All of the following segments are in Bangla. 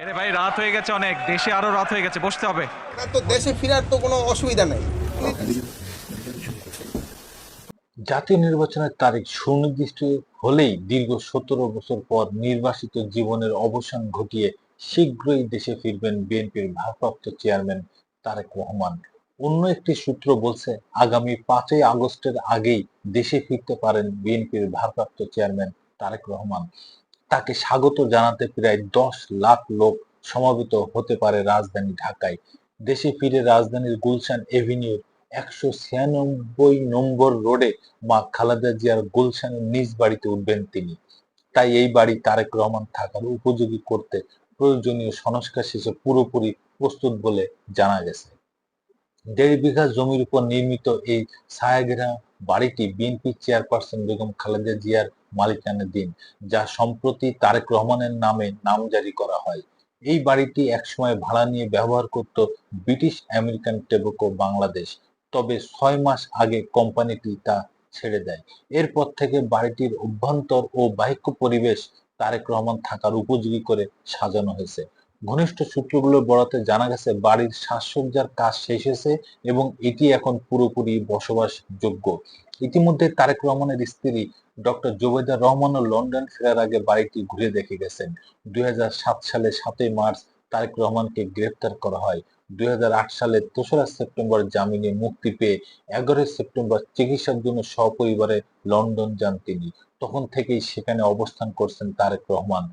এরে ভাই, রাত হয়ে গেছে অনেক, দেশে আরো রাত হয়ে গেছে, বসতে হবে। না তো দেশে ফেরার তো কোনো অসুবিধা নেই। জাতীয় নির্বাচনের তারিখ সুনির্দিষ্ট হলেই দীর্ঘ 17 বছর পর নির্বাসিত জীবনের অবসান ঘটিয়ে শীঘ্রই দেশে ফিরবেন বিএনপির ভারপ্রাপ্ত চেয়ারম্যান তারেক রহমান। অন্য একটি সূত্র বলছে, আগামী 5ই আগস্টের আগেই দেশে ফিরতে পারেন বিএনপির ভারপ্রাপ্ত চেয়ারম্যান তারেক রহমান। তাকে স্বাগত জানাতে প্রায় 10 লাখ লোক সমবেত হতে পারে রাজধানী ঢাকায়। দেশে ফিরে রাজধানীর গুলশান এভিনিউর 196 নম্বর রোডে মা খালেদা জিয়ার গুলশানের নিজ বাড়িতে উঠবেন তিনি। তাই এই বাড়ি তারেক রহমান থাকার উপযোগী করতে প্রয়োজনীয় সংস্কার শেষে পুরোপুরি প্রস্তুত বলে জানা গেছে। 1.5 বিঘা জমির উপর নির্মিত এই ছায়াঘেরা বাড়িটি বিএনপি চেয়ারপারসন বেগম খালেদা জিয়ার মালিকানাধীন, যা সম্প্রতি তারেক রহমানের নামে নামজারি করা হয়। এই বাড়িটি একসময় ভাড়া নিয়ে ব্যবহার করত ব্রিটিশ আমেরিকান টেবকো বাংলাদেশ। তবে 6 মাস আগে কোম্পানিটি তা ছেড়ে দেয়। এরপর থেকে বাড়িটির অভ্যন্তর ও বাহ্য পরিবেশ তারেক রহমান থাকার উপযোগী করে সাজানো হয়েছে। ঘনিষ্ঠ সূত্রগুলোর বরাতে জানা গেছে, বাড়ির সাজসজ্জার কাজ শেষ হয়েছে এবং এটি এখন পুরোপুরি বসবাসযোগ্য। ইতিমধ্যে তারেক রহমানের স্ত্রী ডক্টর জুবেইদা রহমানও লন্ডন ফেরার আগে বাড়িটি ঘুরে দেখে গেছেন। 2007 সালে 7ই মার্চ তারেক রহমানকে গ্রেফতার করা হয়। 2008 সালের 3রা সেপ্টেম্বর জামিনে মুক্তি পেয়ে 11ই সেপ্টেম্বর চিকিৎসার জন্য সপরিবারে লন্ডন যান তিনি। তখন থেকেই সেখানে অবস্থান করছেন তারেক রহমান।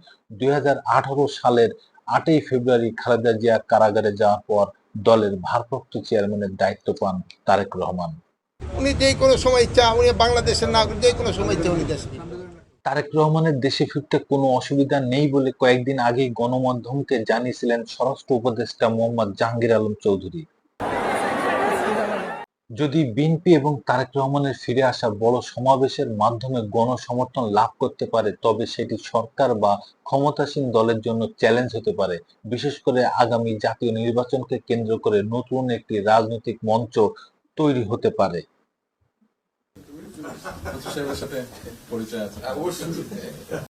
2018 সালের 8ই ফেব্রুয়ারি খালেদা জিয়া কারাগারে যাওয়ার পর দলের ভারপ্রাপ্ত চেয়ারম্যানের দায়িত্ব পান তারেক রহমান। উনি যেই কোনো সময় ইচ্ছা, উনি বাংলাদেশের নাগরিক, যে কোনো সময় ইচ্ছা উনি দেশে ফিরবেন। তারেক রহমানের দেশে ফিরতে কোনো অসুবিধা নেই বলে কয়েকদিন আগেই গণমাধ্যমকে জানিয়েছিলেন স্বরাষ্ট্র উপদেষ্টা মোহাম্মদ জাহাঙ্গীর আলম চৌধুরী। যদি বিএনপি এবং তারেক রহমানের ফিরে আসা বড় সমাবেশের মাধ্যমে গণসমর্থন লাভ করতে পারে, তবে সেটি সরকার বা ক্ষমতাসীন দলের জন্য চ্যালেঞ্জ হতে পারে। বিশেষ করে আগামী জাতীয় নির্বাচনকে কেন্দ্র করে নতুন একটি রাজনৈতিক মঞ্চ তৈরি হতে পারে। সাথে পরিচয় আছে।